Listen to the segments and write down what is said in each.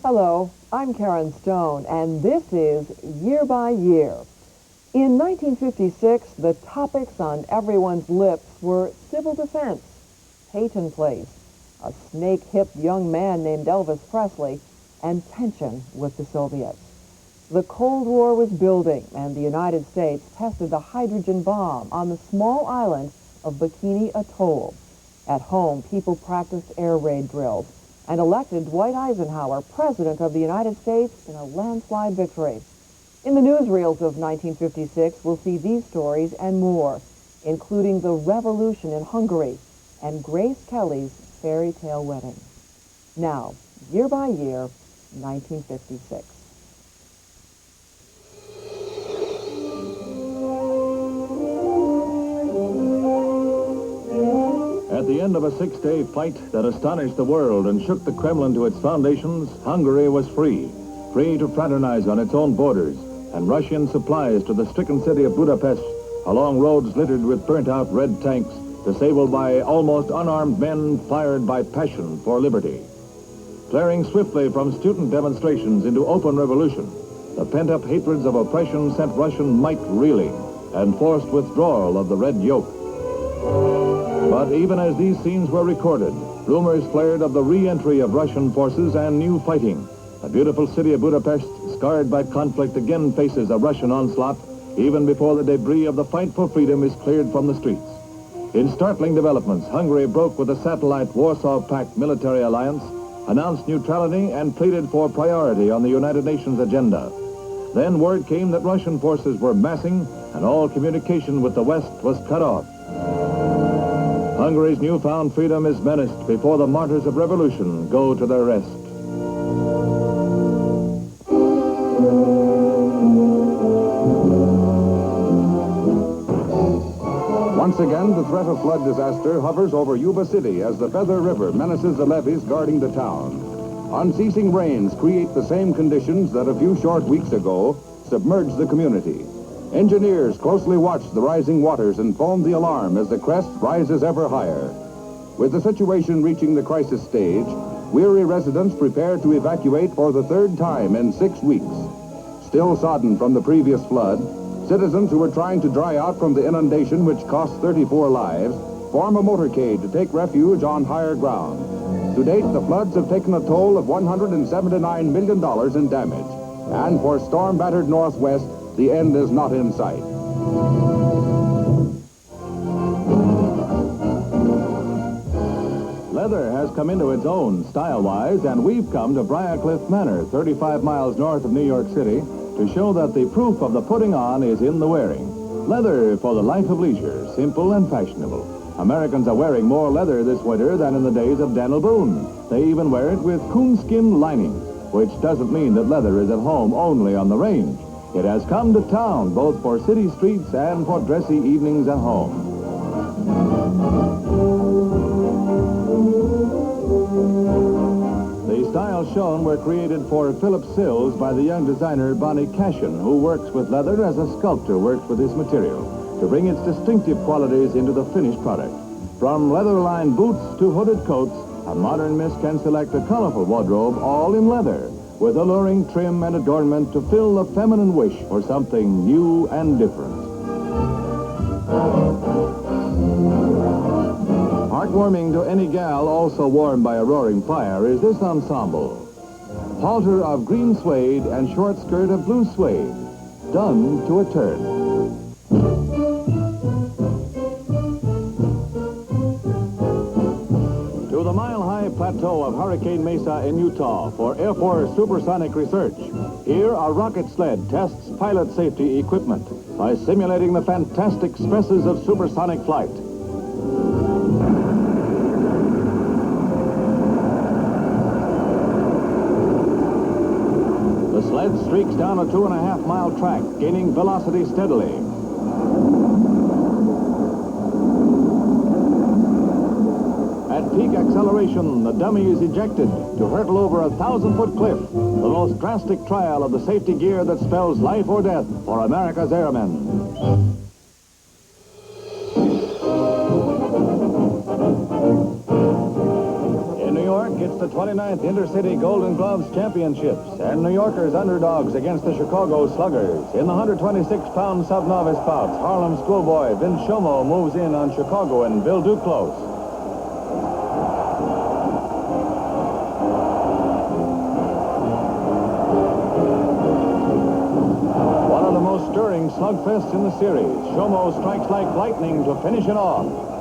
Hello, I'm Karen Stone, and this is Year by Year. In 1956, the topics on everyone's lips were civil defense, Peyton Place, a snake-hipped young man named Elvis Presley, and tension with the Soviets. The Cold War was building, and the United States tested the hydrogen bomb on the small island of BIKINI Atoll. At home, people practiced air raid drills and elected Dwight Eisenhower President of the United States in a landslide victory. In the newsreels of 1956, we'll see these stories and more, including the revolution in Hungary and Grace Kelly's fairy tale wedding. Now, Year by Year, 1956. At the end of a six-day fight that astonished the world and shook the Kremlin to its foundations, Hungary was free to fraternize on its own borders and rush in supplies to the stricken city of Budapest along roads littered with burnt-out red tanks, disabled by almost unarmed men fired by passion for liberty. Flaring swiftly from student demonstrations into open revolution, the pent-up hatreds of oppression sent Russian might reeling and forced withdrawal of the red yoke. But even as these scenes were recorded, rumors flared of the re-entry of Russian forces and new fighting. The beautiful city of Budapest, scarred by conflict, again faces a Russian onslaught, even before the debris of the fight for freedom is cleared from the streets. In startling developments, Hungary broke with the satellite Warsaw Pact military alliance, announced neutrality, and pleaded for priority on the United Nations agenda. Then word came that Russian forces were massing, and all communication with the West was cut off. Hungary's newfound freedom is menaced before the martyrs of revolution go to their rest. Once again, the threat of flood disaster hovers over Yuba City as the Feather River menaces the levees guarding the town. Unceasing rains create the same conditions that a few short weeks ago submerged the community. Engineers closely watch the rising waters and phone the alarm as the crest rises ever higher. With the situation reaching the crisis stage, weary residents prepare to evacuate for the third time in 6 weeks. Still sodden from the previous flood, citizens who are trying to dry out from the inundation, which cost 34 lives, form a motorcade to take refuge on higher ground. To date, the floods have taken a toll of $179 million in damage. And for storm-battered Northwest, the end is not in sight. Leather has come into its own style-wise, and we've come to Briarcliff Manor, 35 miles north of New York City, to show that the proof of the putting on is in the wearing. Leather for the life of leisure, simple and fashionable. Americans are wearing more leather this winter than in the days of Daniel Boone. They even wear it with coonskin linings, which doesn't mean that leather is at home only on the range. It has come to town, both for city streets and for dressy evenings at home. The styles shown were created for Philip Sills by the young designer Bonnie Cashin, who works with leather as a sculptor works with his material, to bring its distinctive qualities into the finished product. From leather-lined boots to hooded coats, a modern miss can select a colorful wardrobe, all in leather, with alluring trim and adornment to fill the feminine wish for something new and different. Heartwarming to any gal also warmed by a roaring fire is this ensemble. Halter of green suede and short skirt of blue suede, done to a turn. To the mile-high plateau of Hurricane Mesa in Utah for Air Force supersonic research. Here, a rocket sled tests pilot safety equipment by simulating the fantastic stresses of supersonic flight. The sled streaks down a 2.5-mile track, gaining velocity steadily. At peak acceleration, the dummy is ejected to hurtle over a 1,000-foot cliff, the most drastic trial of the safety gear that spells life or death for America's airmen. In New York, it's It's the 29th Intercity Golden Gloves Championships, and New Yorkers underdogs against the Chicago Sluggers. In the 126-pound sub-novice bouts, Harlem schoolboy Vince Shomo moves in on Chicagoan Bill Duclos. One of the most stirring slugfests in the series. Shomo strikes like lightning to finish it off.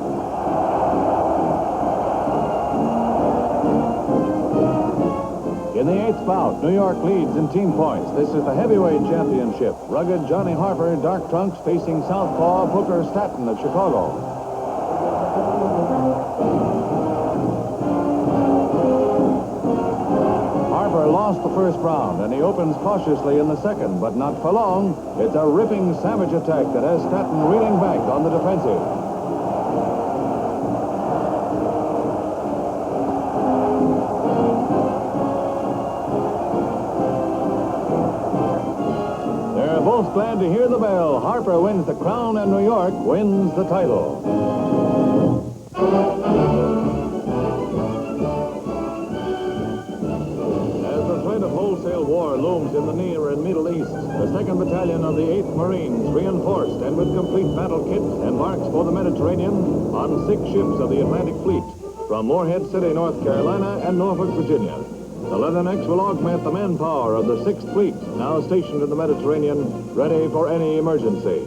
In the 8th bout, New York leads in team points. This is the heavyweight championship. Rugged Johnny Harper, dark trunks, facing southpaw Booker Staton of Chicago. Harper lost the first round, and he opens cautiously in the second, but not for long. It's a ripping, savage attack that has Staton reeling back on the defensive. Both glad to hear the bell. Harper wins the crown and New York wins the title. As the threat of wholesale war looms in the Near and Middle East, the 2nd Battalion of the 8th Marines, reinforced and with complete battle kit, embarks for the Mediterranean on 6 ships of the Atlantic Fleet from Morehead City, North Carolina and Norfolk, Virginia. The Leathernecks will augment the manpower of the 6th Fleet, now stationed in the Mediterranean, ready for any emergency.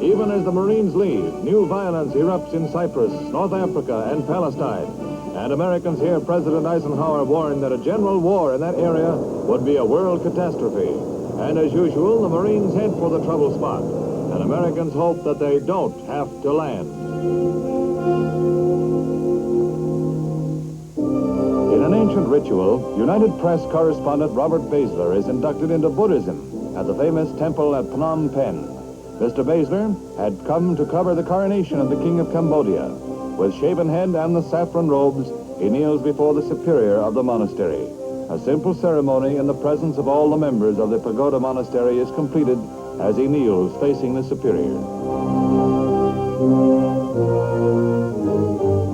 Even as the Marines leave, new violence erupts in Cyprus, North Africa, and Palestine. And Americans hear President Eisenhower warn that a general war in that area would be a world catastrophe. And as usual, the Marines head for the trouble spot. And Americans hope that they don't have to land. In an ancient ritual, United Press correspondent Robert Baszler is inducted into Buddhism at the famous temple at Phnom Penh. Mr. Baszler had come to cover the coronation of the King of Cambodia. With shaven head and the saffron robes, he kneels before the superior of the monastery. A simple ceremony in the presence of all the members of the pagoda monastery is completed as he kneels facing the superior.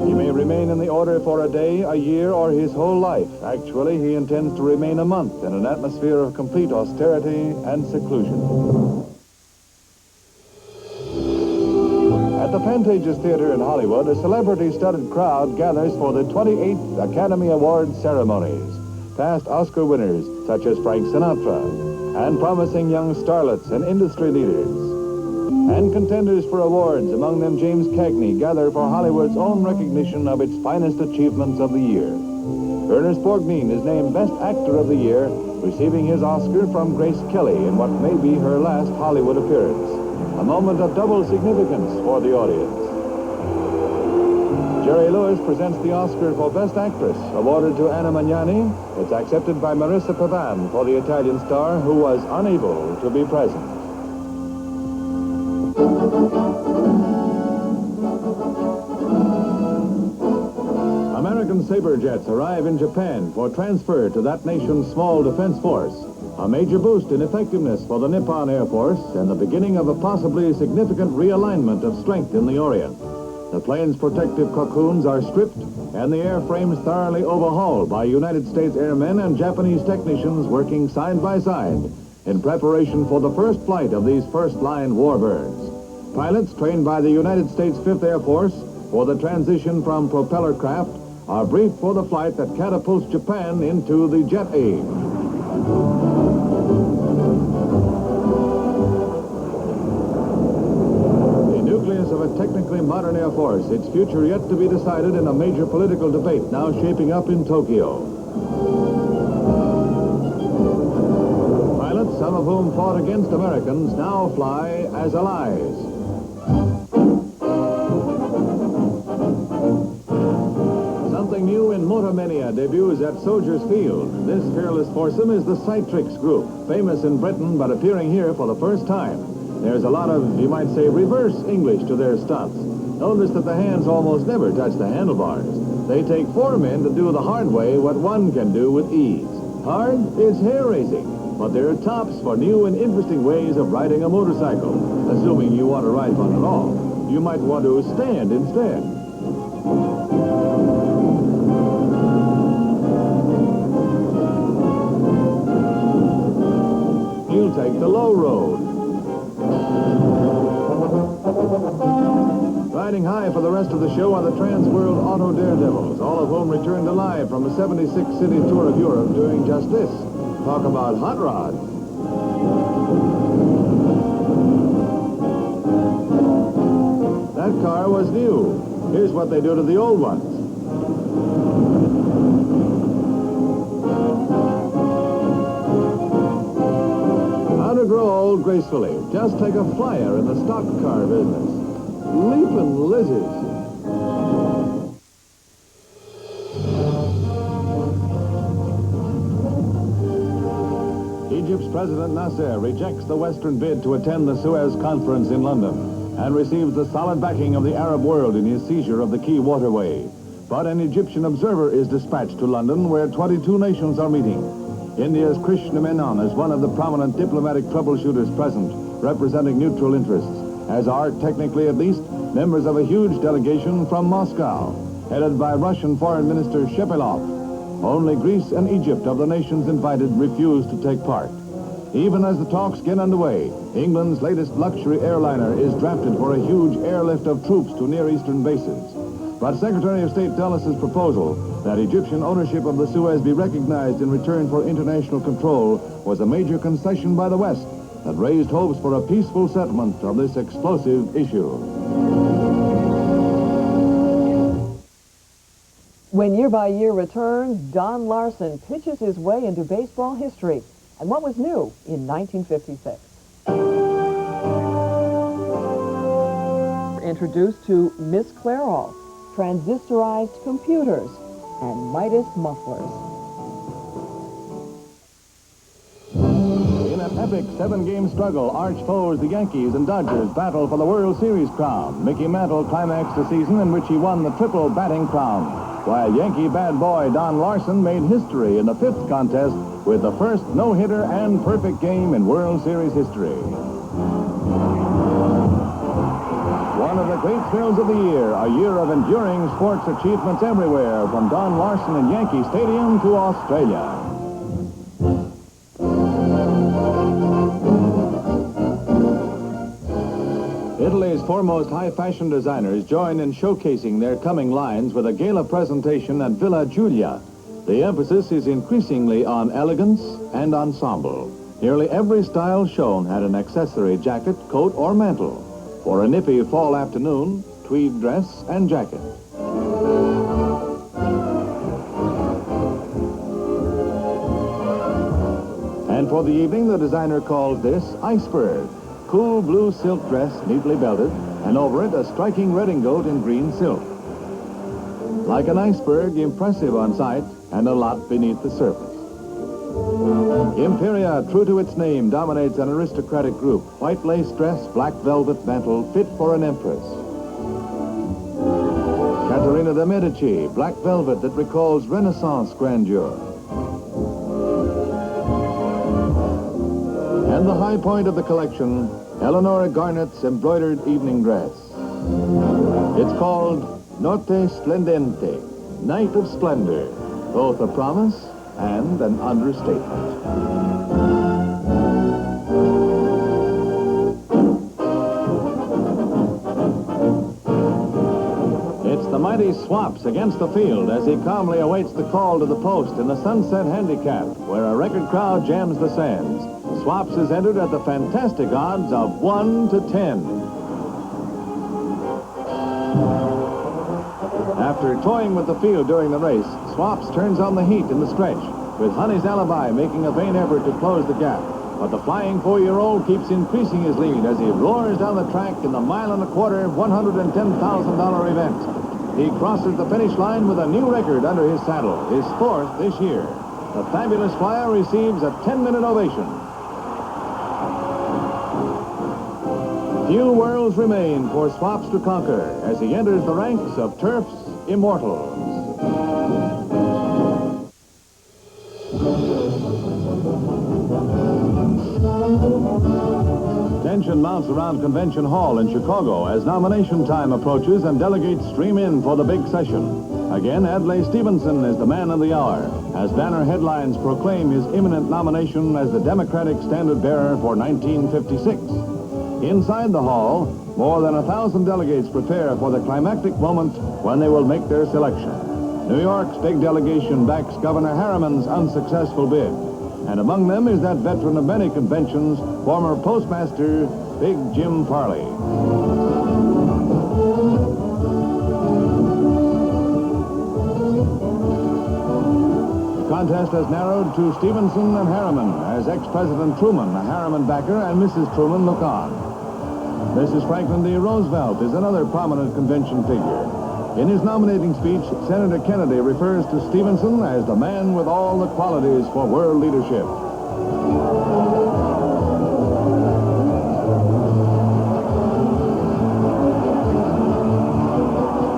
He may remain in the order for a day, a year, or his whole life. Actually, he intends to remain a month in an atmosphere of complete austerity and seclusion. At the Pantages Theater in Hollywood, a celebrity-studded crowd gathers for the 28th Academy Awards ceremonies. Past Oscar winners such as Frank Sinatra, and promising young starlets and industry leaders. And contenders for awards, among them James Cagney, gather for Hollywood's own recognition of its finest achievements of the year. Ernest Borgnine is named Best Actor of the Year, receiving his Oscar from Grace Kelly in what may be her last Hollywood appearance. A moment of double significance for the audience. Jerry Lewis presents the Oscar for Best Actress, awarded to Anna Magnani. It's accepted by Marissa Pavan for the Italian star who was unable to be present. American Sabre jets arrive in Japan for transfer to that nation's small defense force. A major boost in effectiveness for the Nippon Air Force and the beginning of a possibly significant realignment of strength in the Orient. The plane's protective cocoons are stripped and the airframes thoroughly overhauled by United States airmen and Japanese technicians working side by side in preparation for the first flight of these first-line warbirds. Pilots trained by the United States 5th Air Force for the transition from propeller craft are briefed for the flight that catapults Japan into the jet age. Of a technically modern Air Force, its future yet to be decided in a major political debate now shaping up in Tokyo. Pilots, some of whom fought against Americans, now fly as allies. Something new in Motormania debuts at Soldiers Field. This fearless foursome is the Citrix Group, famous in Britain but appearing here for the first time. There's a lot of, you might say, reverse English to their stunts. Notice that the hands almost never touch the handlebars. They take 4 men to do the hard way what one can do with ease. Hard? It's hair-raising. But they're tops for new and interesting ways of riding a motorcycle, assuming you want to ride one at all. you might want to stand instead. He'll take the low road. Riding high for the rest of the show are the Trans-World Auto Daredevils, all of whom returned alive from a 76-city tour of Europe doing just this. Talk about hot rods. That car was new. Here's what they do to the old ones. How to grow old gracefully. Just take a flyer in the stock car business. Leaping lizards. Egypt's President Nasser rejects the Western bid to attend the Suez Conference in London and receives the solid backing of the Arab world in his seizure of the key waterway. But an Egyptian observer is dispatched to London, where 22 nations are meeting. India's Krishna Menon is one of the prominent diplomatic troubleshooters present, representing neutral interests, as are, technically at least, members of a huge delegation from Moscow, headed by Russian Foreign Minister Shepilov. Only Greece and Egypt of the nations invited refused to take part. Even as the talks get underway, England's latest luxury airliner is drafted for a huge airlift of troops to Near Eastern bases. But Secretary of State Dulles' proposal that Egyptian ownership of the Suez be recognized in return for international control was a major concession by the West that raised hopes for a peaceful settlement of this explosive issue. When Year by Year returns, Don Larson pitches his way into baseball history and what was new in 1956. Introduced to Miss Clairol, transistorized computers, and Midas mufflers. In an epic 7-game struggle, arch foes the Yankees and Dodgers battle for the World Series crown. Mickey Mantle climaxed the season in which he won the triple batting crown, while Yankee bad boy Don Larson made history in the 5th contest with the first no-hitter and perfect game in World Series history. One of the great thrills of the year, a year of enduring sports achievements everywhere, from Don Larson in Yankee Stadium to Australia. Italy's foremost high-fashion designers join in showcasing their coming lines with a gala presentation at Villa Giulia. The emphasis is increasingly on elegance and ensemble. Nearly every style shown had an accessory jacket, coat, or mantle. For a nippy fall afternoon, tweed dress and jacket. And for the evening, the designer calls this Iceberg. Cool blue silk dress, neatly belted, and over it a striking redingote in green silk. Like an iceberg, impressive on sight, and a lot beneath the surface. Imperia, true to its name, dominates an aristocratic group. White lace dress, black velvet mantle, fit for an empress. Caterina de' Medici, black velvet that recalls Renaissance grandeur. And the high point of the collection, Eleonora Garnett's embroidered evening dress. It's called Notte Splendente, Night of Splendor, both a promise and an understatement. It's the mighty Swaps against the field as he calmly awaits the call to the post in the Sunset Handicap, where a record crowd jams the sands. Swaps is entered at the fantastic odds of 1 to 10. After toying with the field during the race, Swaps turns on the heat in the stretch, with Honey's Alibi making a vain effort to close the gap. But the flying 4-year-old keeps increasing his lead as he roars down the track in the mile-and-a-quarter $110,000 event. He crosses the finish line with a new record under his saddle, his 4th this year. The fabulous flyer receives a 10-minute ovation. Few worlds remain for Swaps to conquer as he enters the ranks of Turf's Immortals. Tension mounts around Convention Hall in Chicago as nomination time approaches and delegates stream in for the big session. Again, Adlai Stevenson is the man of the hour, as banner headlines proclaim his imminent nomination as the Democratic standard-bearer for 1956. Inside the hall, more than 1,000 delegates prepare for the climactic moment when they will make their selection. New York's big delegation backs Governor Harriman's unsuccessful bid. And among them is that veteran of many conventions, former Postmaster Big Jim Farley. The contest has narrowed to Stevenson and Harriman, as ex-President Truman, a Harriman backer, and Mrs. Truman look on. Mrs. Franklin D. Roosevelt is another prominent convention figure. In his nominating speech, Senator Kennedy refers to Stevenson as the man with all the qualities for world leadership.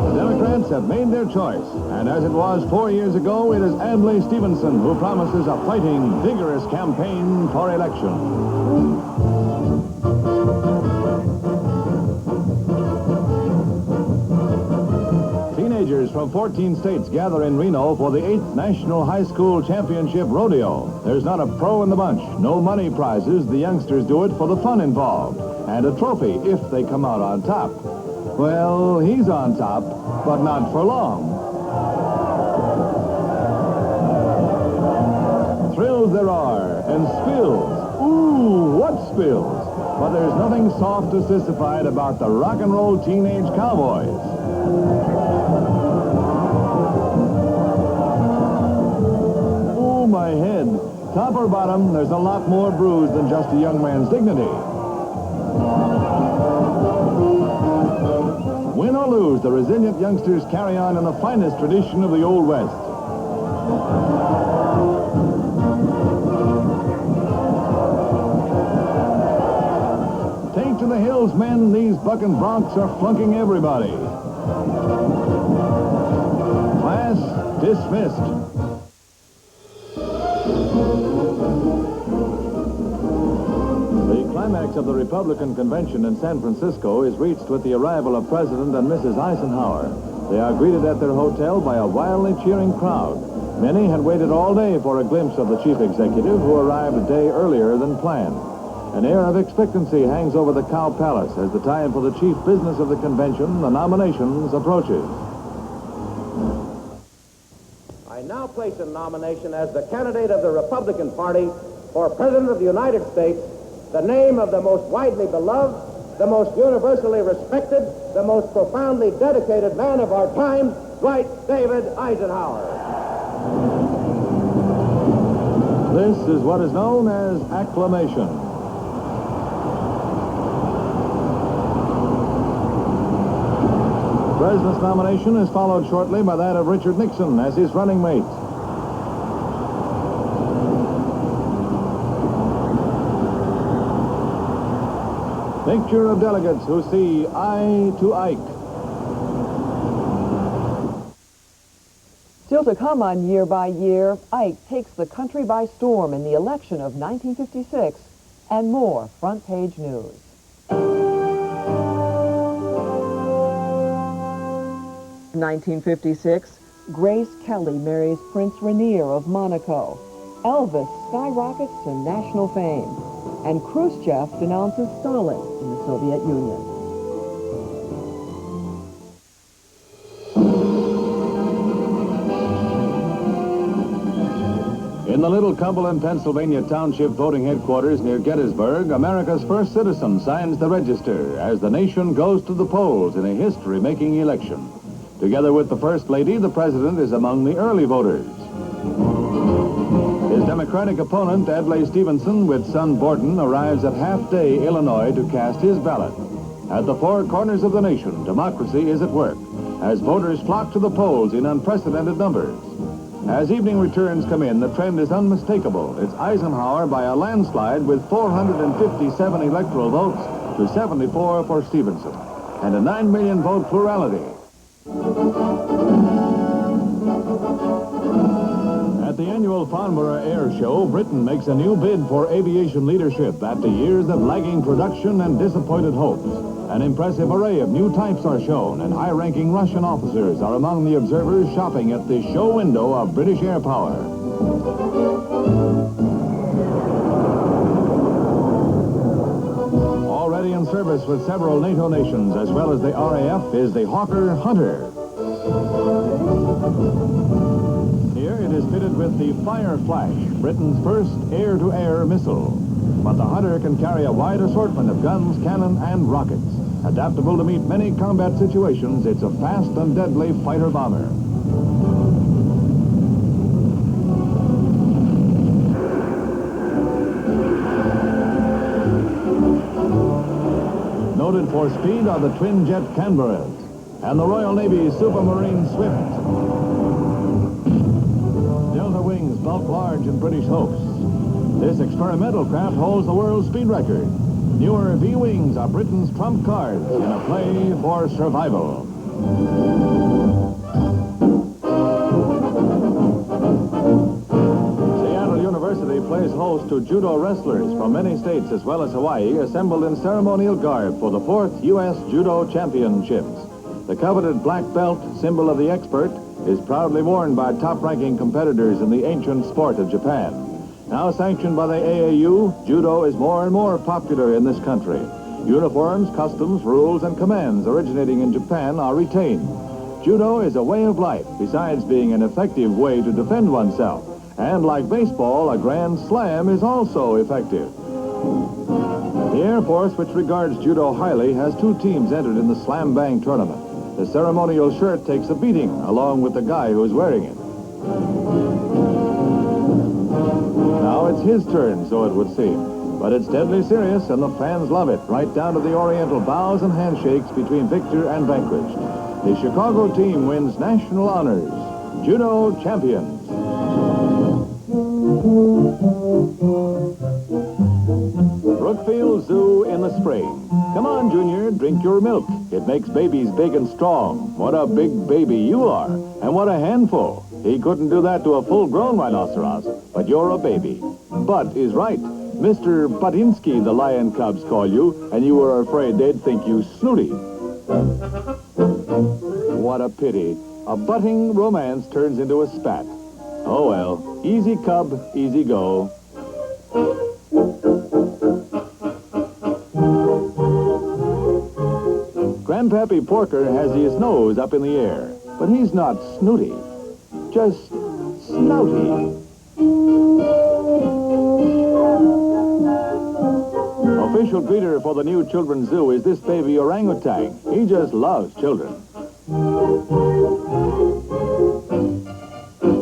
The Democrats have made their choice, and as it was 4 years ago, it is Adlai Stevenson who promises a fighting, vigorous campaign for election. Teenagers from 14 states gather in Reno for the 8th National High School Championship Rodeo. There's not a pro in the bunch. No money prizes. The youngsters do it for the fun involved. And a trophy if they come out on top. Well, he's on top, but not for long. Thrills there are, and spills. Ooh, what spills? But there's nothing soft or sissified about the rock and roll teenage cowboys. My head. Top or bottom, there's a lot more bruised than just a young man's dignity. Win or lose, the resilient youngsters carry on in the finest tradition of the Old West. Take to the hills, men. These bucking broncs are flunking everybody. Class dismissed. The climax of the Republican convention in San Francisco is reached with the arrival of President and Mrs. Eisenhower. They are greeted at their hotel by a wildly cheering crowd. Many had waited all day for a glimpse of the chief executive, who arrived a day earlier than planned. An air of expectancy hangs over the Cow Palace as the time for the chief business of the convention, the nominations, approaches. I now place in nomination as the candidate of the Republican Party for President of the United States the name of the most widely beloved, the most universally respected, the most profoundly dedicated man of our time, Dwight David Eisenhower. This is what is known as acclamation. The President's nomination is followed shortly by that of Richard Nixon as his running mate. Picture of delegates who see eye to Ike. Still to come on Year by Year, Ike takes the country by storm in the election of 1956, and more front page news. 1956, Grace Kelly marries Prince Rainier of Monaco. Elvis skyrockets to national fame. And Khrushchev denounces Stalin in the Soviet Union. In the little Cumberland, Pennsylvania Township voting headquarters near Gettysburg, America's first citizen signs the register as the nation goes to the polls in a history-making election. Together with the First Lady, the President is among the early voters. His Democratic opponent, Adlai Stevenson, with son Borden, arrives at Half-Day, Illinois, to cast his ballot. At the four corners of the nation, democracy is at work, as voters flock to the polls in unprecedented numbers. As evening returns come in, the trend is unmistakable. It's Eisenhower by a landslide with 457 electoral votes to 74 for Stevenson, and a 9 million vote plurality. At the annual annual Farnborough Air Show, Britain makes a new bid for aviation leadership after years of lagging production and disappointed hopes. An impressive array of new types are shown, and high-ranking Russian officers are among the observers shopping at the show window of British air power. Already in service with several NATO nations, as well as the RAF, is the Hawker Hunter. Here it is fitted with the Fire Flash, Britain's first air-to-air missile. But the Hunter can carry a wide assortment of guns, cannon, and rockets. Adaptable to meet many combat situations, it's a fast and deadly fighter bomber. Noted for speed are the twin-jet Canberras and the Royal Navy's Supermarine Swift. Delta wings bulk large in British hopes. This experimental craft holds the world speed record. Newer V-wings are Britain's trump cards in a play for survival. Seattle University plays host to judo wrestlers from many states as well as Hawaii, assembled in ceremonial garb for the 4th U.S. Judo Championships. The coveted black belt, symbol of the expert, is proudly worn by top-ranking competitors in the ancient sport of Japan. Now sanctioned by the AAU, judo is more and more popular in this country. Uniforms, customs, rules, and commands originating in Japan are retained. Judo is a way of life, besides being an effective way to defend oneself. And like baseball, a grand slam is also effective. The Air Force, which regards judo highly, has 2 teams entered in the slam bang tournament. The ceremonial shirt takes a beating, along with the guy who's wearing it. Now it's his turn, so it would seem. But it's deadly serious, and the fans love it, right down to the oriental bows and handshakes between victor and vanquished. The Chicago team wins national honors. Judo champions. Brookfield Zoo in the spring. Come on, Junior, drink your milk. It makes babies big and strong. What a big baby you are, and what a handful. He couldn't do that to a full-grown rhinoceros, but you're a baby. Butt is right. Mr. Buttinsky, the lion cubs call you, and you were afraid they'd think you snooty. What a pity. A butting romance turns into a spat. Oh, well, easy cub, easy go. Grandpappy Porker has his nose up in the air, but he's not snooty, just snouty. Official greeter for the new children's zoo is this baby orangutan. He just loves children.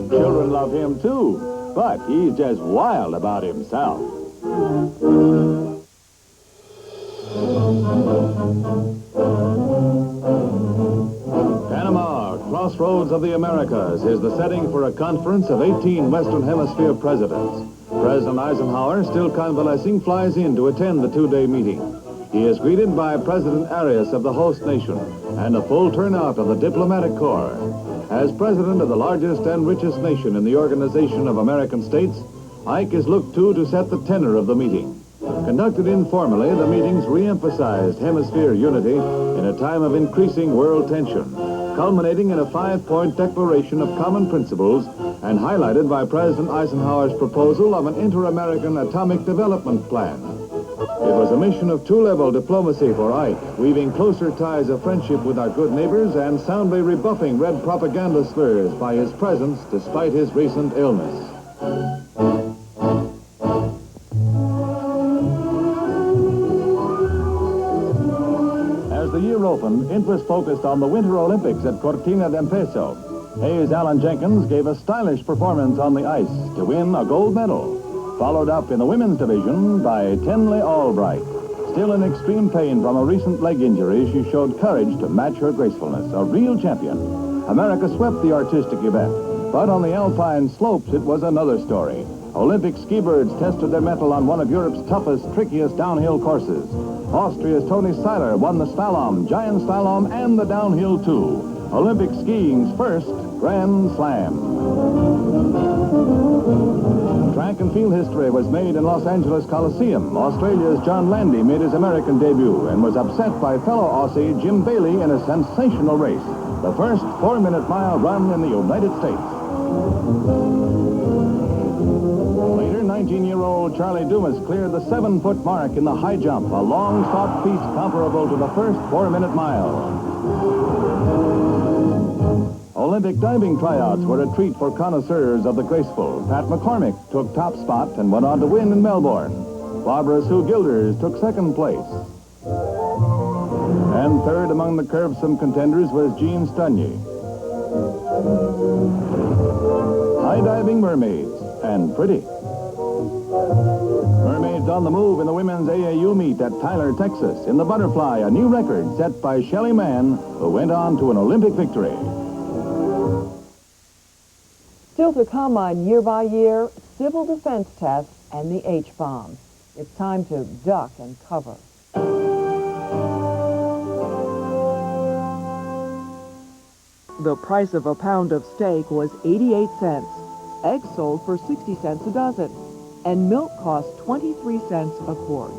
Children love him too, but he's just wild about himself. Panama, crossroads of the Americas, is the setting for a conference of 18 Western Hemisphere presidents. President Eisenhower, still convalescing, flies in to attend the 2-day meeting. He is greeted by President Arias of the host nation and a full turnout of the diplomatic corps. As president of the largest and richest nation in the Organization of American States, Ike is looked to set the tenor of the meeting. Conducted informally, the meetings re-emphasized hemisphere unity in a time of increasing world tension, culminating in a 5-point declaration of common principles and highlighted by President Eisenhower's proposal of an inter-American atomic development plan. It was a mission of 2-level diplomacy for Ike, weaving closer ties of friendship with our good neighbors and soundly rebuffing red propaganda slurs by his presence despite his recent illness. As the year opened, interest focused on the Winter Olympics at Cortina d'Ampezzo. Hayes Allen Jenkins gave a stylish performance on the ice to win a gold medal, followed up in the women's division by Tenley Albright. Still in extreme pain from a recent leg injury, she showed courage to match her gracefulness. A real champion. America swept the artistic event, but on the alpine slopes, it was another story. Olympic ski birds tested their mettle on one of Europe's toughest, trickiest downhill courses. Austria's Tony Seiler won the slalom, giant slalom, and the downhill too. Olympic skiing's first Grand Slam. Track and field history was made in Los Angeles Coliseum. Australia's John Landy made his American debut and was upset by fellow Aussie Jim Bailey in a sensational race, the first 4-minute mile run in the United States. Later, 19-year-old Charlie Dumas cleared the 7-foot mark in the high jump, a long-sought feat comparable to the first 4-minute mile. Olympic diving tryouts were a treat for connoisseurs of the graceful. Pat McCormick took top spot and went on to win in Melbourne. Barbara Sue Gilders took second place. And third among the curvesome contenders was Jean Stunier. High-diving mermaids, and pretty. Mermaids on the move in the women's AAU meet at Tyler, Texas. In the butterfly, a new record set by Shelley Mann, who went on to an Olympic victory. Still to come on Year by Year, civil defense tests and the H-bomb. It's time to duck and cover. The price of a pound of steak was 88 cents. Eggs sold for 60 cents a dozen. And milk cost 23 cents a quart.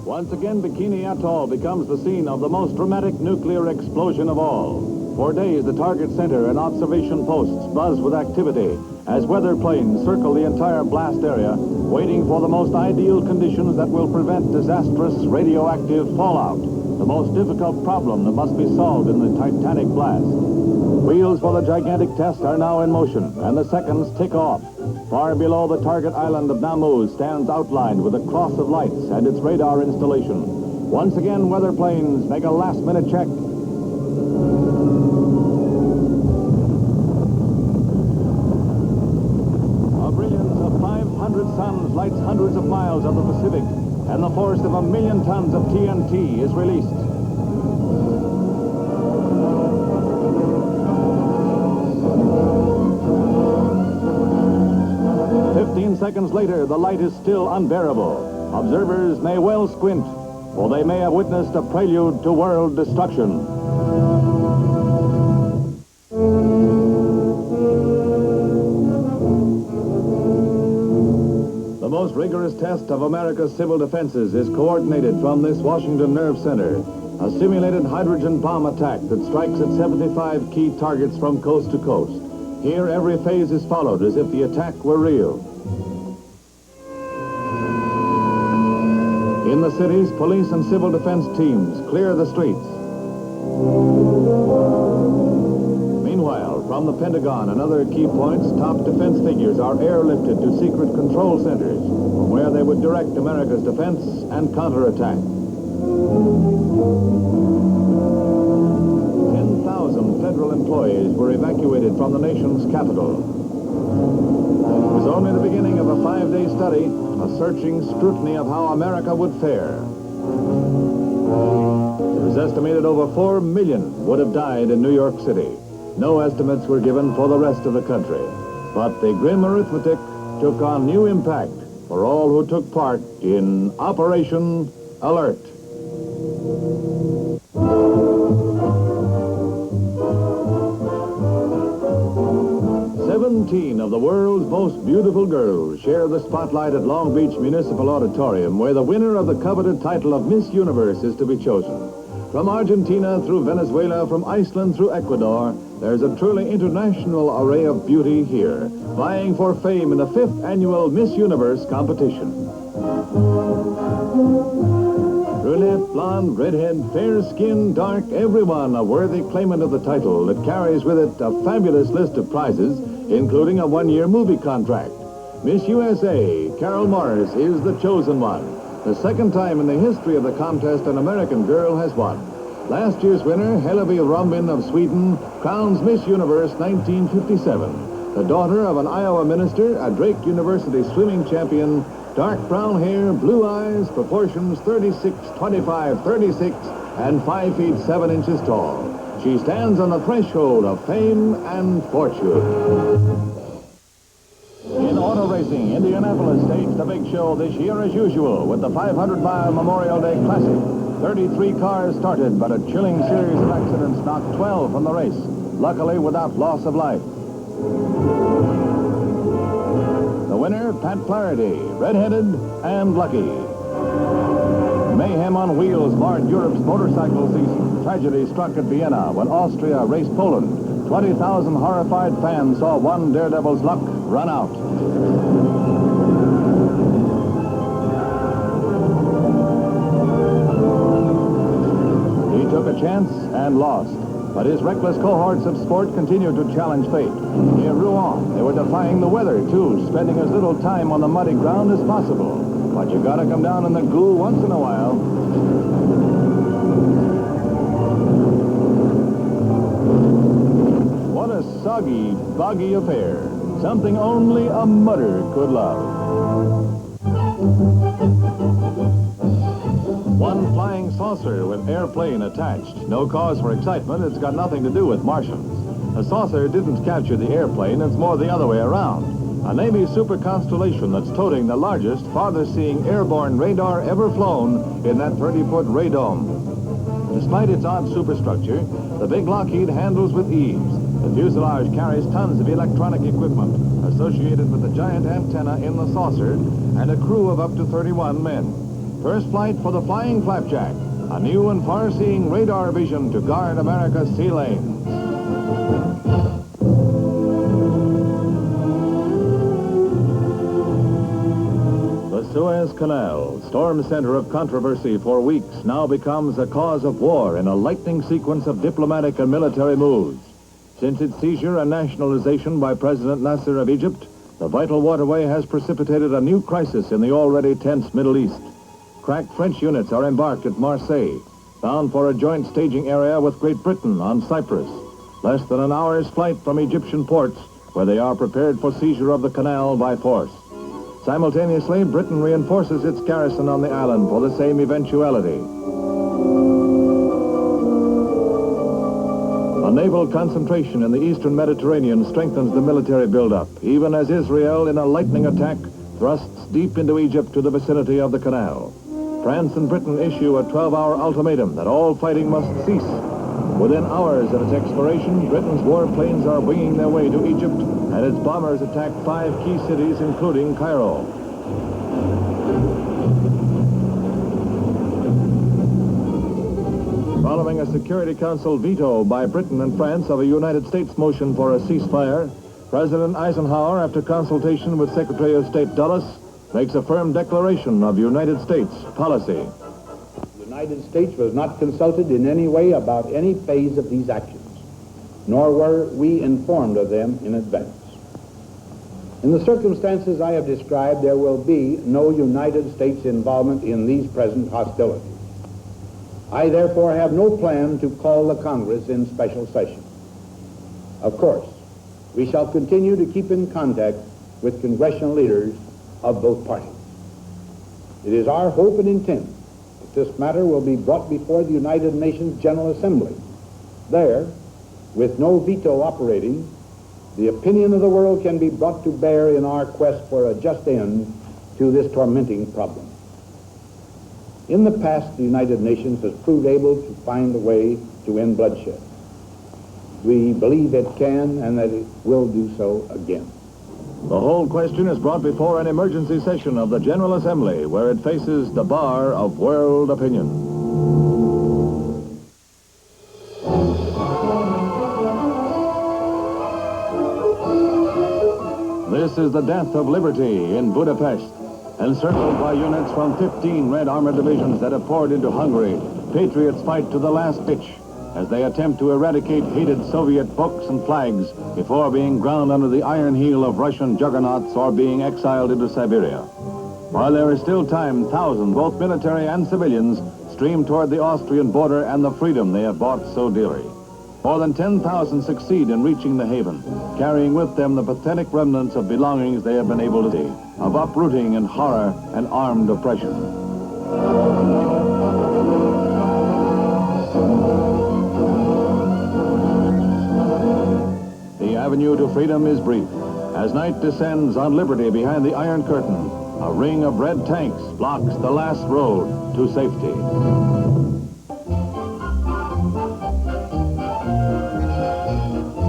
Once again, Bikini Atoll becomes the scene of the most dramatic nuclear explosion of all. For days, the target center and observation posts buzz with activity as weather planes circle the entire blast area, waiting for the most ideal conditions that will prevent disastrous radioactive fallout, the most difficult problem that must be solved in the Titanic blast. Wheels for the gigantic test are now in motion, and the seconds tick off. Far below the target island of Namu stands outlined with a cross of lights and its radar installation. Once again, weather planes make a last-minute check. A brilliance of 500 suns lights hundreds of miles of the Pacific, and the force of 1 million tons of TNT is released. Seconds later, the light is still unbearable. Observers may well squint, for they may have witnessed a prelude to world destruction. The most rigorous test of America's civil defenses is coordinated from this Washington Nerve Center, a simulated hydrogen bomb attack that strikes at 75 key targets from coast to coast. Here, every phase is followed as if the attack were real. In the cities, police and civil defense teams clear the streets. Meanwhile, from the Pentagon and other key points, top defense figures are airlifted to secret control centers, where they would direct America's defense and counterattack. 10,000 federal employees were evacuated from the nation's capital. It was only the beginning of a 5-day study, a searching scrutiny of how America would fare. It was estimated over 4 million would have died in New York City. No estimates were given for the rest of the country. But the grim arithmetic took on new impact for all who took part in Operation Alert. 17 of the world's most beautiful girls share the spotlight at Long Beach Municipal Auditorium, where the winner of the coveted title of Miss Universe is to be chosen. From Argentina through Venezuela, from Iceland through Ecuador, there's a truly international array of beauty here, vying for fame in the 5th annual Miss Universe competition. Brunette, blonde, redhead, fair skin, dark, everyone a worthy claimant of the title that carries with it a fabulous list of prizes, including a 1-year movie contract. Miss USA, Carol Morris, is the chosen one. The second time in the history of the contest an American girl has won. Last year's winner, Hillevi Rombin of Sweden, crowns Miss Universe 1957. The daughter of an Iowa minister, a Drake University swimming champion, dark brown hair, blue eyes, proportions 36, 25, 36, and 5 feet 7 inches tall. She stands on the threshold of fame and fortune. In auto Racing, Indianapolis staged the big show this year as usual with the 500-mile Memorial Day Classic. 33 cars started, but a chilling series of accidents knocked 12 from the race, luckily without loss of life. The winner, Pat Flaherty, red-headed and lucky. Mayhem on wheels marred Europe's motorcycle season. Tragedy struck at Vienna when Austria raced Poland. 20,000 horrified fans saw one daredevil's luck run out. He took a chance and lost, but his reckless cohorts of sport continued to challenge fate. Near Rouen, they were defying the weather, too, spending as little time on the muddy ground as possible. But you gotta come down in the goo once in a while. What a soggy, boggy affair. Something only a mudder could love. One flying saucer with airplane attached. No cause for excitement. It's got nothing to do with Martians. The saucer didn't capture the airplane. It's more the other way around. A Navy super constellation that's toting the largest, farthest-seeing airborne radar ever flown in that 30-foot radome. Despite its odd superstructure, the big Lockheed handles with ease. The fuselage carries tons of electronic equipment associated with the giant antenna in the saucer and a crew of up to 31 men. First flight for the Flying Flapjack, a new and far-seeing radar vision to guard America's sea lanes. The Suez Canal, storm center of controversy for weeks, now becomes a cause of war in a lightning sequence of diplomatic and military moves. Since its seizure and nationalization by President Nasser of Egypt, the vital waterway has precipitated a new crisis in the already tense Middle East. Crack French units are embarked at Marseille, bound for a joint staging area with Great Britain on Cyprus. Less than an hour's flight from Egyptian ports, where they are prepared for seizure of the canal by force. Simultaneously, Britain reinforces its garrison on the island for the same eventuality. A naval concentration in the eastern Mediterranean strengthens the military buildup, even as Israel, in a lightning attack, thrusts deep into Egypt to the vicinity of the canal. France and Britain issue a 12-hour ultimatum that all fighting must cease. Within hours of its expiration, Britain's warplanes are winging their way to Egypt, and its bombers attack 5 key cities, including Cairo. Following a Security Council veto by Britain and France of a United States motion for a ceasefire, President Eisenhower, after consultation with Secretary of State Dulles, makes a firm declaration of United States policy. The United States was not consulted in any way about any phase of these actions, nor were we informed of them in advance. In the circumstances I have described, there will be no United States involvement in these present hostilities. I therefore have no plan to call the Congress in special session. Of course, we shall continue to keep in contact with congressional leaders of both parties. It is our hope and intent that this matter will be brought before the United Nations General Assembly. There, with no veto operating, the opinion of the world can be brought to bear in our quest for a just end to this tormenting problem. In the past, the United Nations has proved able to find a way to end bloodshed. We believe it can and that it will do so again. The whole question is brought before an emergency session of the General Assembly, where it faces the bar of world opinion. This is the death of liberty in Budapest. Encircled by units from 15 Red Armored divisions that have poured into Hungary, patriots fight to the last ditch as they attempt to eradicate hated Soviet books and flags before being ground under the iron heel of Russian juggernauts or being exiled into Siberia. While there is still time, thousands, both military and civilians, stream toward the Austrian border and the freedom they have bought so dearly. More than 10,000 succeed in reaching the haven, carrying with them the pathetic remnants of belongings they have been able to see, of uprooting and horror and armed oppression. The avenue to freedom is brief, As night descends on liberty behind the Iron Curtain, a ring of red tanks blocks the last road to safety.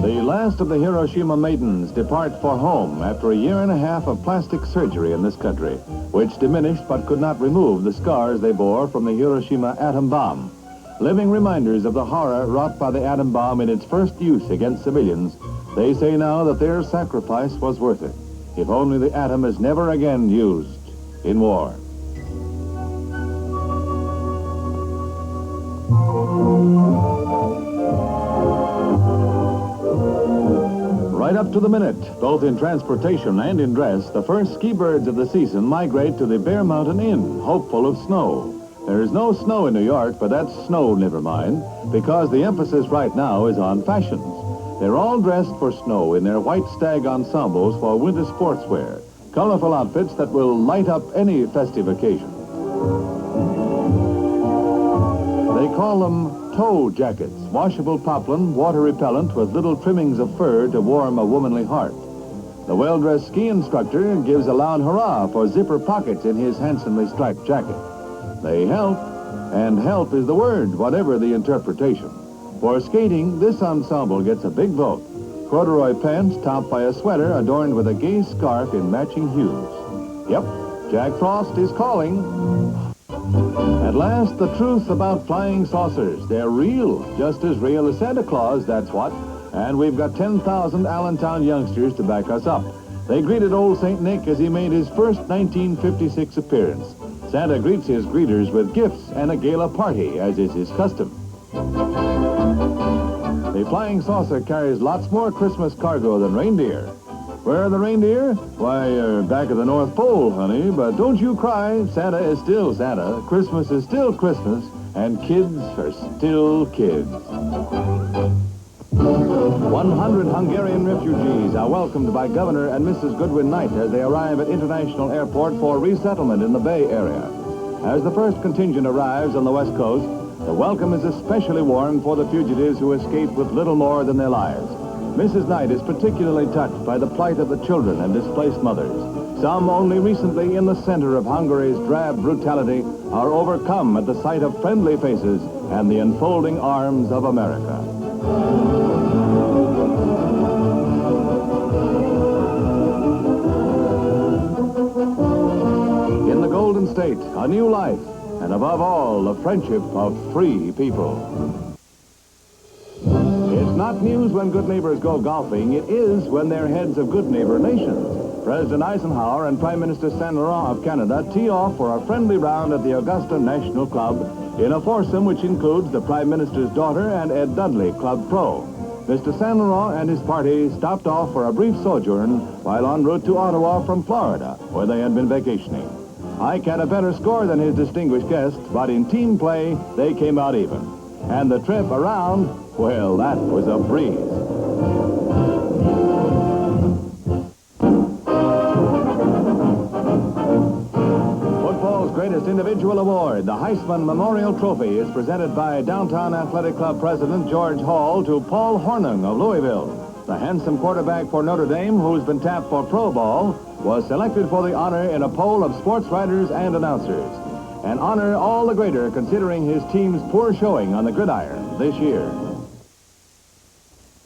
The last of the Hiroshima maidens depart for home after a year and a half of plastic surgery in this country, which diminished but could not remove the scars they bore from the Hiroshima atom bomb. Living reminders of the horror wrought by the atom bomb in its first use against civilians, they say now that their sacrifice was worth it, if only the atom is never again used in war. Right up to the minute, both in transportation and in dress, the first ski birds of the season migrate to the Bear Mountain Inn, hopeful of snow. There is no snow in New York, but that's snow, never mind, because the emphasis right now is on fashions. They're all dressed for snow in their white stag ensembles for winter sportswear, colorful outfits that will light up any festive occasion. They call them toe jackets, washable poplin, water repellent with little trimmings of fur to warm a womanly heart. The well-dressed ski instructor gives a loud hurrah for zipper pockets in his handsomely striped jacket. They help, and help is the word, whatever the interpretation. For skating, this ensemble gets a big vote. Corduroy pants topped by a sweater adorned with a gay scarf in matching hues. Yep, Jack Frost is calling. At last, the truth about flying saucers. They're real, just as real as Santa Claus, that's what. And we've got 10,000 Allentown youngsters to back us up. They greeted old St. Nick as he made his first 1956 appearance. Santa greets his greeters with gifts and a gala party, as is his custom. The flying saucer carries lots more Christmas cargo than reindeer. Where are the reindeer? Why, back at the North Pole, honey. But don't you cry. Santa is still Santa. Christmas is still Christmas. And kids are still kids. 100 Hungarian refugees are welcomed by Governor and Mrs. Goodwin Knight as they arrive at International Airport for resettlement in the Bay Area. As the first contingent arrives on the West Coast, the welcome is especially warm for the fugitives who escaped with little more than their lives. Mrs. Knight is particularly touched by the plight of the children and displaced mothers. Some only recently in the center of Hungary's drab brutality are overcome at the sight of friendly faces and the unfolding arms of America. In the Golden State, a new life, and above all, the friendship of free people. It's not news when good neighbors go golfing. It is when they're heads of good neighbor nations. President Eisenhower and Prime Minister Saint Laurent of Canada tee off for a friendly round at the Augusta National Club in a foursome which includes the Prime Minister's daughter and Ed Dudley, Club Pro. Mr. Saint Laurent and his party stopped off for a brief sojourn while en route to Ottawa from Florida, where they had been vacationing. Ike had a better score than his distinguished guest, but in team play, they came out even. And the trip around, well, that was a breeze. Football's greatest individual award, the Heisman Memorial Trophy, is presented by Downtown Athletic Club President George Hall to Paul Hornung of Louisville. The handsome quarterback for Notre Dame, who's been tapped for Pro Bowl, was selected for the honor in a poll of sports writers and announcers. An honor all the greater considering his team's poor showing on the gridiron this year.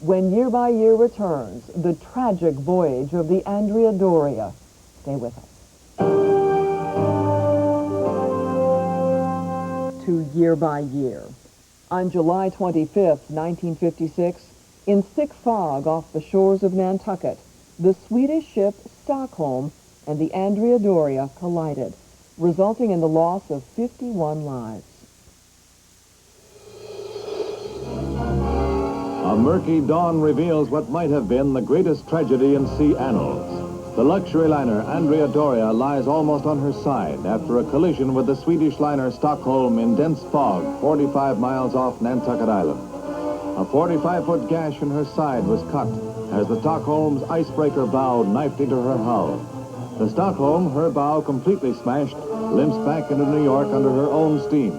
When Year by Year returns, the tragic voyage of the Andrea Doria. Stay with us. To Year by Year. On July 25th, 1956, in thick fog off the shores of Nantucket, the Swedish ship Stockholm and the Andrea Doria collided, resulting in the loss of 51 lives. A murky dawn reveals what might have been the greatest tragedy in sea annals. The luxury liner Andrea Doria lies almost on her side after a collision with the Swedish liner Stockholm in dense fog 45 miles off Nantucket Island. A 45-foot gash in her side was cut as the Stockholm's icebreaker bow knifed into her hull. The Stockholm, her bow completely smashed, limps back into New York under her own steam,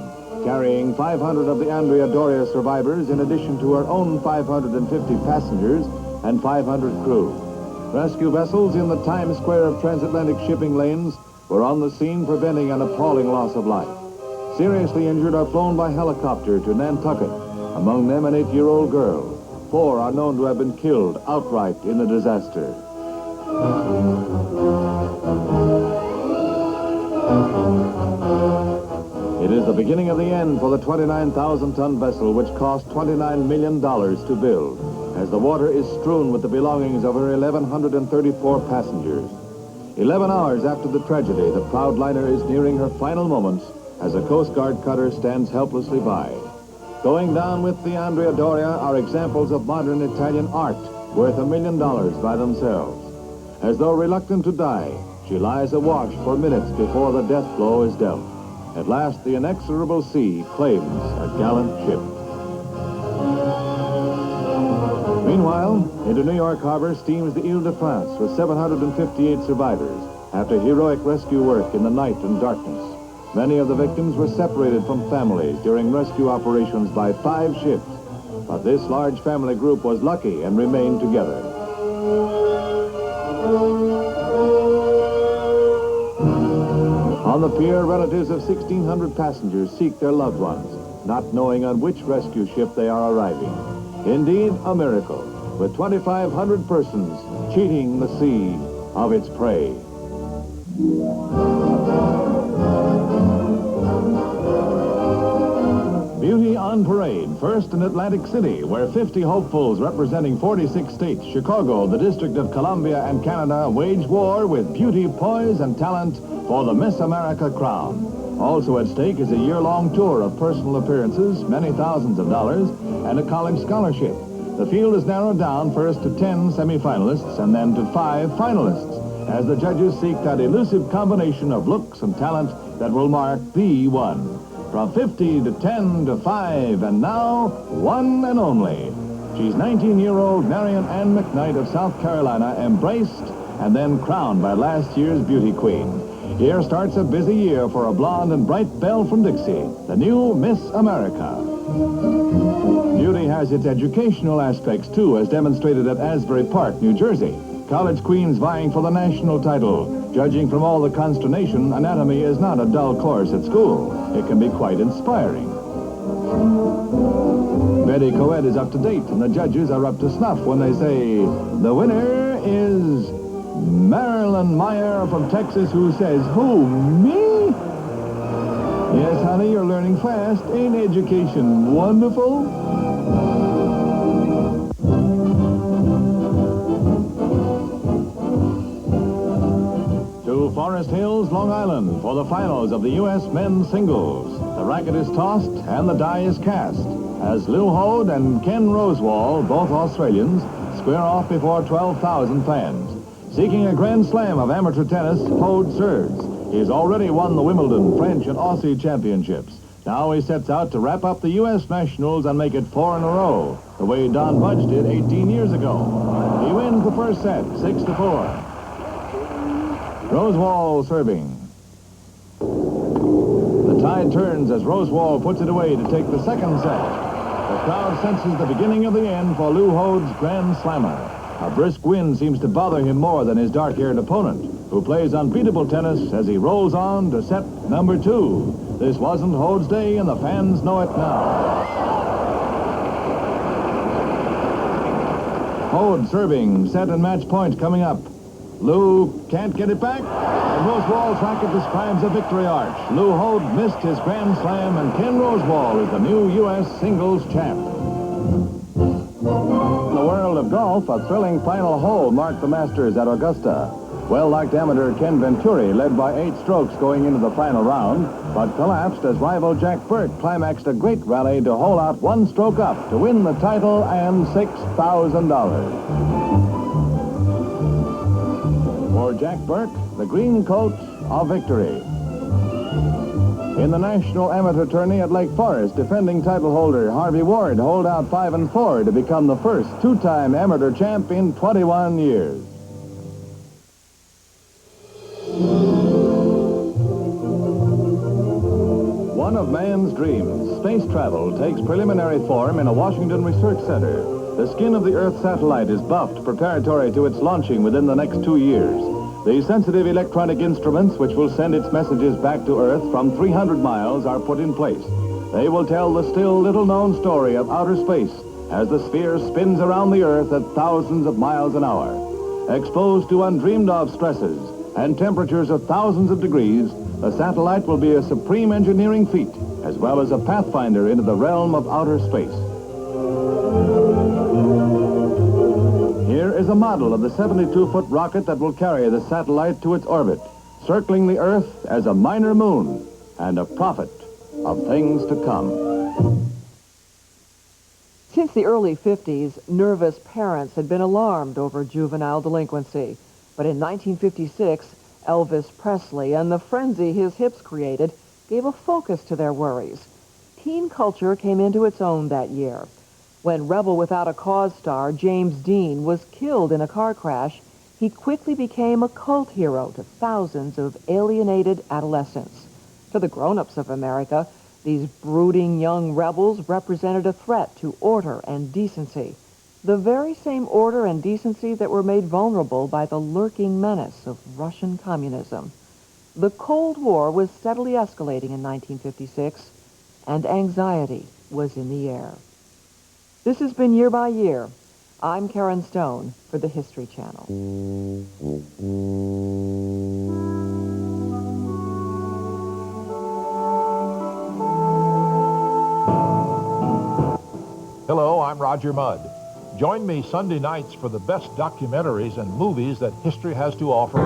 carrying 500 of the Andrea Doria survivors in addition to her own 550 passengers and 500 crew. Rescue vessels in the Times Square of transatlantic shipping lanes were on the scene, preventing an appalling loss of life. Seriously injured are flown by helicopter to Nantucket, among them an 8-year-old girl. 4 are known to have been killed outright in the disaster. It is the beginning of the end for the 29,000-ton vessel, which cost $29 million to build, as the water is strewn with the belongings of her 1,134 passengers. 11 hours after the tragedy, the proud liner is nearing her final moments as a Coast Guard cutter stands helplessly by. Going down with the Andrea Doria are examples of modern Italian art worth $1 million by themselves. As though reluctant to die, she lies awash for minutes before the death blow is dealt. At last, the inexorable sea claims a gallant ship. Meanwhile, into New York Harbor steams the Ile-de-France with 758 survivors after heroic rescue work in the night and darkness. Many of the victims were separated from families during rescue operations by 5 ships, but this large family group was lucky and remained together. On the pier, relatives of 1,600 passengers seek their loved ones, not knowing on which rescue ship they are arriving. Indeed, a miracle, with 2,500 persons cheating the sea of its prey. Beauty on parade, first in Atlantic City, where 50 hopefuls representing 46 states, Chicago, the District of Columbia, and Canada wage war with beauty, poise, and talent for the Miss America crown. Also at stake is a year-long tour of personal appearances, many thousands of dollars, and a college scholarship. The field is narrowed down first to 10 semifinalists and then to 5 finalists, as the judges seek that elusive combination of looks and talent that will mark the one. From 50 to 10 to 5, and now, one and only. She's 19-year-old Marion Ann McKnight of South Carolina, embraced and then crowned by last year's beauty queen. Here starts a busy year for a blonde and bright belle from Dixie, the new Miss America. Beauty has its educational aspects, too, as demonstrated at Asbury Park, New Jersey. College queens vying for the national title. Judging from all the consternation, anatomy is not a dull course at school. It can be quite inspiring. Betty Coed is up to date, and the judges are up to snuff when they say, the winner is Marilyn Meyer from Texas, who says, who, me? Yes, honey, you're learning fast. Ain't education wonderful? To Forest Hills, Long Island, for the finals of the U.S. men's singles. The racket is tossed and the die is cast, as Lou Hode and Ken Rosewall, both Australians, square off before 12,000 fans. Seeking a grand slam of amateur tennis, Hode serves. He's already won the Wimbledon, French, and Aussie championships. Now he sets out to wrap up the U.S. Nationals and make it 4 in a row, the way Don Budge did 18 years ago. He wins the first set, 6-4. Rosewall serving. The tide turns as Rosewall puts it away to take the second set. The crowd senses the beginning of the end for Lou Hode's Grand Slammer. A brisk wind seems to bother him more than his dark-haired opponent, who plays unbeatable tennis as he rolls on to set number 2. This wasn't Hode's day, and the fans know it now. Hode serving, set and match point coming up. Lou can't get it back, and Rosewall's racket describes a victory arch. Lou Hode missed his Grand Slam, and Ken Rosewall is the new U.S. singles champ. In the world of golf, a thrilling final hole marked the Masters at Augusta. Well-liked amateur Ken Venturi led by 8 strokes going into the final round, but collapsed as rival Jack Burke climaxed a great rally to hole out 1 stroke up to win the title and $6,000. For Jack Burke, the green coat of victory. In the National Amateur Tourney at Lake Forest, defending title holder Harvey Ward holed out 5-4 to become the first 2-time amateur champ in 21 years. One of man's dreams, space travel, takes preliminary form in a Washington research center. The skin of the Earth satellite is buffed preparatory to its launching within the next 2 years. The sensitive electronic instruments which will send its messages back to Earth from 300 miles are put in place. They will tell the still little-known story of outer space as the sphere spins around the Earth at thousands of miles an hour. Exposed to undreamed-of stresses and temperatures of thousands of degrees, the satellite will be a supreme engineering feat, as well as a pathfinder into the realm of outer space. Here is a model of the 72-foot rocket that will carry the satellite to its orbit, circling the Earth as a minor moon and a prophet of things to come. Since the early 50s, nervous parents had been alarmed over juvenile delinquency. But in 1956, Elvis Presley and the frenzy his hips created gave a focus to their worries. Teen culture came into its own that year. When Rebel Without a Cause star James Dean was killed in a car crash, he quickly became a cult hero to thousands of alienated adolescents. To the grown-ups of America, these brooding young rebels represented a threat to order and decency, the very same order and decency that were made vulnerable by the lurking menace of Russian communism. The Cold War was steadily escalating in 1956, and anxiety was in the air. This has been Year by Year. I'm Karen Stone for the History Channel. Hello, I'm Roger Mudd. Join me Sunday nights for the best documentaries and movies that history has to offer.